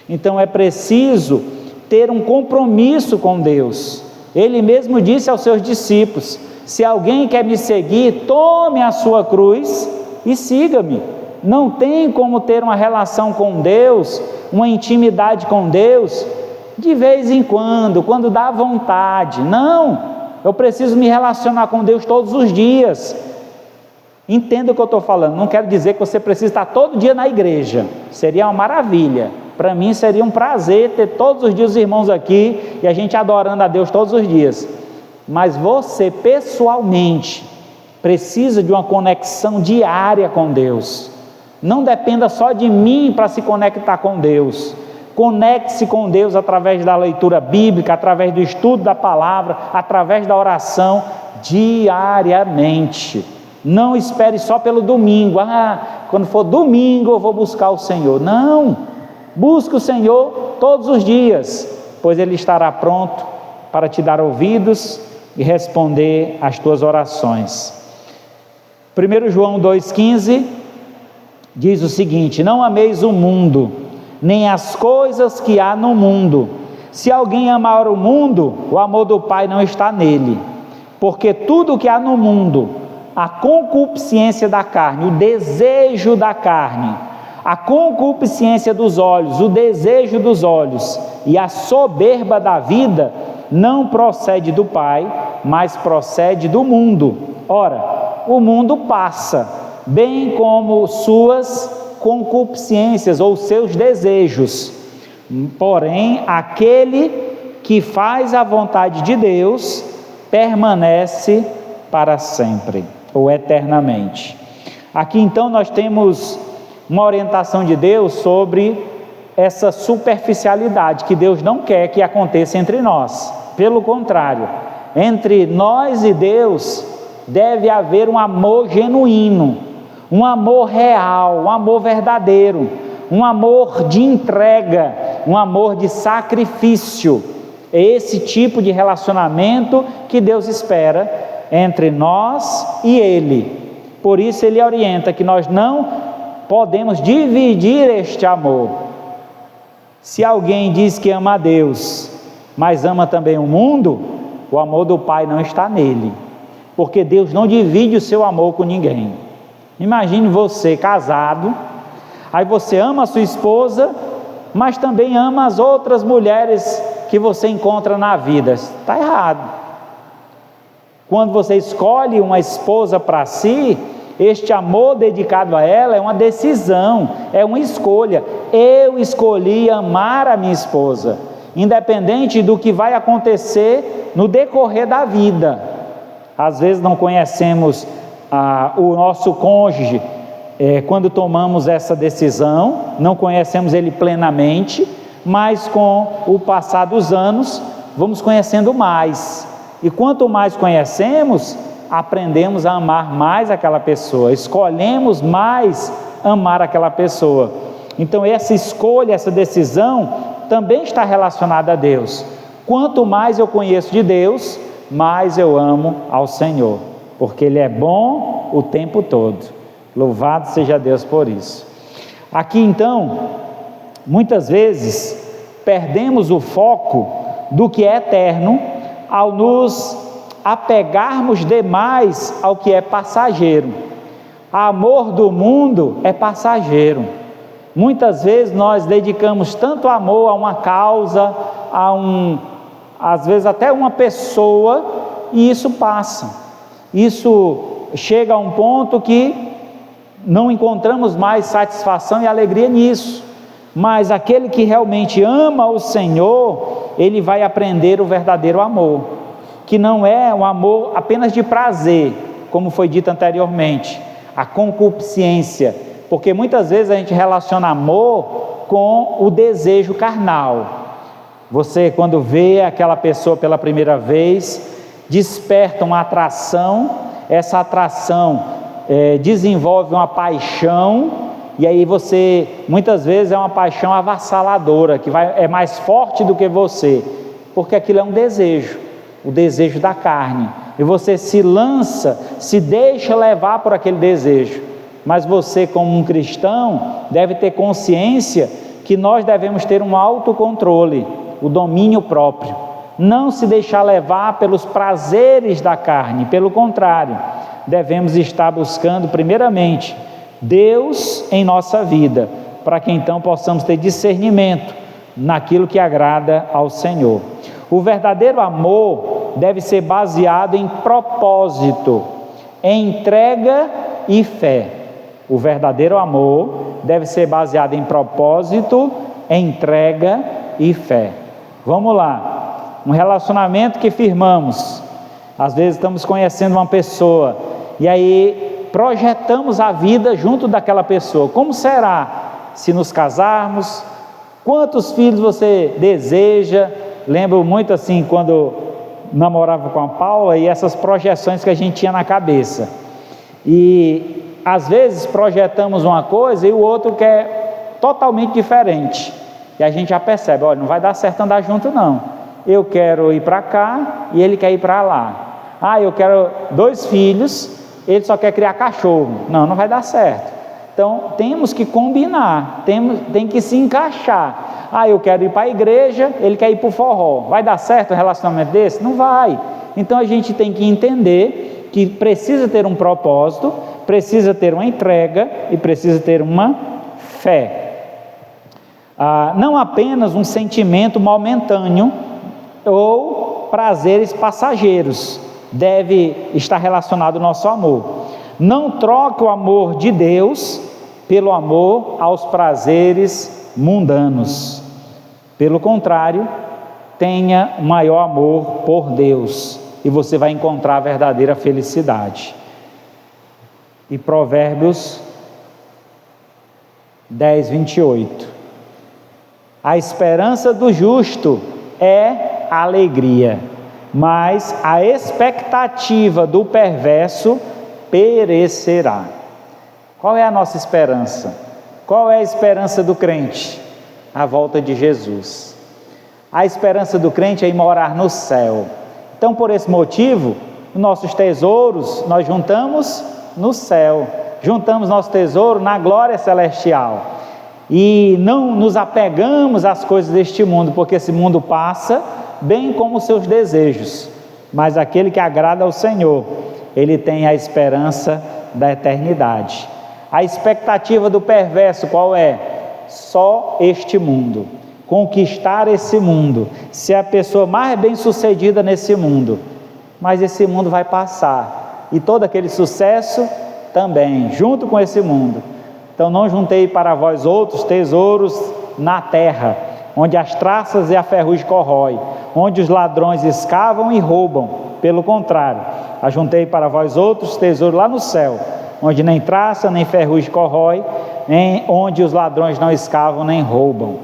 Então é preciso ter um compromisso com Deus. Ele mesmo disse aos seus discípulos: Se alguém quer me seguir, tome a sua cruz e siga-me. Não tem como ter uma relação com Deus, uma intimidade com Deus, de vez em quando dá vontade. Não, eu preciso me relacionar com Deus todos os dias. Entenda o que eu estou falando, não quero dizer que você precisa estar todo dia na igreja, seria uma maravilha. Para mim seria um prazer ter todos os dias os irmãos aqui e a gente adorando a Deus todos os dias. Mas você pessoalmente precisa de uma conexão diária com Deus. Não dependa só de mim para se conectar com Deus. Conecte-se com Deus através da leitura bíblica, através do estudo da palavra, através da oração, diariamente. Não espere só pelo domingo. Quando for domingo eu vou buscar o Senhor. Não, busque o Senhor todos os dias, pois Ele estará pronto para te dar ouvidos e responder às tuas orações. 1 João 2,15 diz o seguinte: não ameis o mundo, nem as coisas que há no mundo. Se alguém amar o mundo, o amor do Pai não está nele. Porque tudo o que há no mundo, a concupiscência da carne, o desejo da carne, a concupiscência dos olhos, o desejo dos olhos e a soberba da vida, não procede do Pai, mas procede do mundo. Ora, o mundo passa, bem como suas concupiscências ou seus desejos. Porém, aquele que faz a vontade de Deus permanece para sempre ou eternamente. Aqui então nós temos uma orientação de Deus sobre essa superficialidade que Deus não quer que aconteça entre nós. Pelo contrário, entre nós e Deus deve haver um amor genuíno, um amor real, um amor verdadeiro, um amor de entrega, um amor de sacrifício. É esse tipo de relacionamento que Deus espera entre nós e Ele. Por isso Ele orienta que nós não podemos dividir este amor. Se alguém diz que ama a Deus, mas ama também o mundo, o amor do Pai não está nele, porque Deus não divide o seu amor com ninguém. Imagine você casado, aí você ama a sua esposa, mas também ama as outras mulheres que você encontra na vida. Está errado. Quando você escolhe uma esposa para si, este amor dedicado a ela é uma decisão, é uma escolha. Eu escolhi amar a minha esposa, independente do que vai acontecer no decorrer da vida. Às vezes não conhecemos o nosso cônjuge quando tomamos essa decisão, não conhecemos ele plenamente, mas com o passar dos anos vamos conhecendo mais, e quanto mais conhecemos, aprendemos a amar mais aquela pessoa, escolhemos mais amar aquela pessoa. Então essa escolha, essa decisão também está relacionada a Deus. Quanto mais eu conheço de Deus, mais eu amo ao Senhor, porque Ele é bom o tempo todo. Louvado seja Deus por isso. Aqui então, muitas vezes perdemos o foco do que é eterno ao nos apegarmos demais ao que é passageiro. Amor do mundo é passageiro. Muitas vezes nós dedicamos tanto amor a uma causa, às vezes até uma pessoa, e isso passa. Isso chega a um ponto que não encontramos mais satisfação e alegria nisso. Mas aquele que realmente ama o Senhor, ele vai aprender o verdadeiro amor, que não é um amor apenas de prazer, como foi dito anteriormente, a concupiscência, porque muitas vezes a gente relaciona amor com o desejo carnal. Você, quando vê aquela pessoa pela primeira vez, desperta uma atração, essa atração desenvolve uma paixão, e aí você, muitas vezes é uma paixão avassaladora, que é mais forte do que você, porque aquilo é um desejo, o desejo da carne, e você se lança, se deixa levar por aquele desejo. Mas você, como um cristão, deve ter consciência que nós devemos ter um autocontrole, o domínio próprio. não se deixar levar pelos prazeres da carne, pelo contrário, devemos estar buscando primeiramente Deus em nossa vida, para que então possamos ter discernimento naquilo que agrada ao Senhor. O verdadeiro amor deve ser baseado em propósito, em entrega e fé. O verdadeiro amor deve ser baseado em propósito, entrega e fé. Vamos lá, um relacionamento que firmamos, às vezes estamos conhecendo uma pessoa, e aí projetamos a vida junto daquela pessoa. Como será se nos casarmos? Quantos filhos você deseja? Lembro muito assim, quando namorava com a Paula, e essas projeções que a gente tinha na cabeça, e às vezes projetamos uma coisa e o outro quer totalmente diferente, e a gente já percebe, olha, não vai dar certo andar junto não, eu quero ir para cá e ele quer ir para lá, eu quero 2 filhos, ele só quer criar cachorro, não vai dar certo. Então temos que combinar, tem que se encaixar. Eu quero ir para a igreja, ele quer ir para o forró, vai dar certo um relacionamento desse? Não vai. Então a gente tem que entender que precisa ter um propósito, precisa ter uma entrega e precisa ter uma fé. Não apenas um sentimento momentâneo ou prazeres passageiros deve estar relacionado ao nosso amor. Não troque o amor de Deus pelo amor aos prazeres mundanos. Pelo contrário, tenha maior amor por Deus e você vai encontrar a verdadeira felicidade. E Provérbios 10, 28. A esperança do justo é alegria, mas a expectativa do perverso perecerá. Qual é a nossa esperança? Qual é a esperança do crente? A volta de Jesus. A esperança do crente é ir morar no céu. Então, por esse motivo, nossos tesouros nós juntamos no céu, juntamos nosso tesouro na glória celestial, e não nos apegamos às coisas deste mundo, porque esse mundo passa, bem como os seus desejos, mas aquele que agrada ao Senhor, ele tem a esperança da eternidade. A expectativa do perverso qual é? Só este mundo, conquistar esse mundo, ser a pessoa mais bem sucedida nesse mundo, mas esse mundo vai passar, e todo aquele sucesso também, junto com esse mundo. Então não juntei para vós outros tesouros na terra, onde as traças e a ferrugem corrói, onde os ladrões escavam e roubam. Pelo contrário, ajuntei para vós outros tesouros lá no céu, onde nem traça nem ferrugem corrói, onde os ladrões não escavam nem roubam.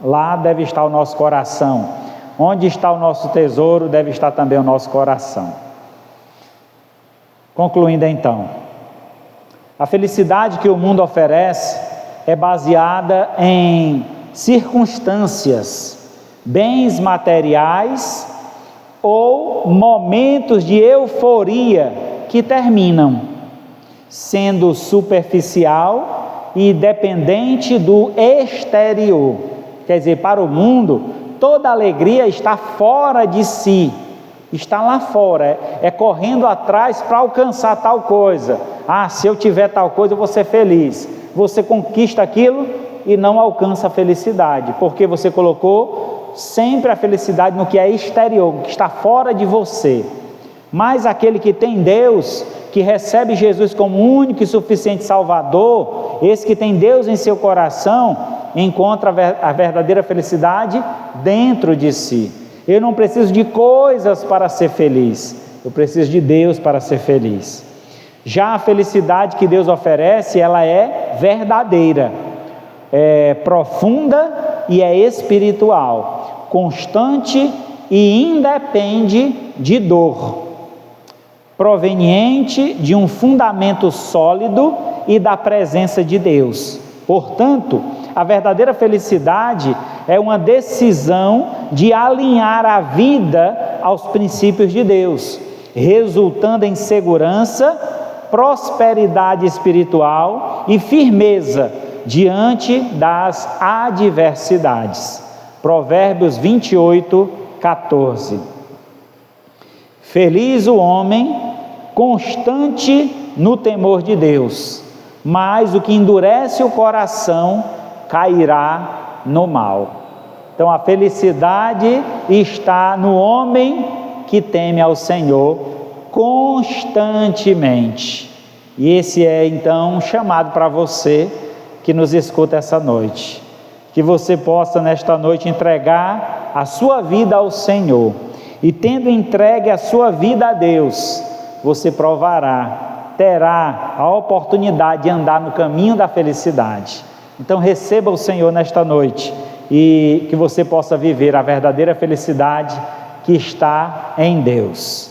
Lá deve estar o nosso coração. Onde está o nosso tesouro, deve estar também o nosso coração. Concluindo então, a felicidade que o mundo oferece é baseada em circunstâncias, bens materiais ou momentos de euforia que terminam, sendo superficial e dependente do exterior. Quer dizer, para o mundo, toda alegria está fora de si, está lá fora, é correndo atrás para alcançar tal coisa. Se eu tiver tal coisa eu vou ser feliz. Você conquista aquilo e não alcança a felicidade, porque você colocou sempre a felicidade no que é exterior, no que está fora de você. Mas aquele que tem Deus, que recebe Jesus como único e suficiente Salvador, esse que tem Deus em seu coração, encontra a verdadeira felicidade dentro de si. Eu não preciso de coisas para ser feliz, eu preciso de Deus para ser feliz. Já a felicidade que Deus oferece, ela é verdadeira, é profunda e é espiritual, constante e independe de dor, proveniente de um fundamento sólido e da presença de Deus. Portanto, a verdadeira felicidade é uma decisão de alinhar a vida aos princípios de Deus, resultando em segurança, prosperidade espiritual e firmeza diante das adversidades. Provérbios 28, 14. Feliz o homem constante no temor de Deus, mas o que endurece o coração cairá no mal. Então a felicidade está no homem que teme ao Senhor constantemente. E esse é então um chamado para você que nos escuta essa noite. Que você possa nesta noite entregar a sua vida ao Senhor. E tendo entregue a sua vida a Deus, você terá a oportunidade de andar no caminho da felicidade. Então receba o Senhor nesta noite e que você possa viver a verdadeira felicidade que está em Deus.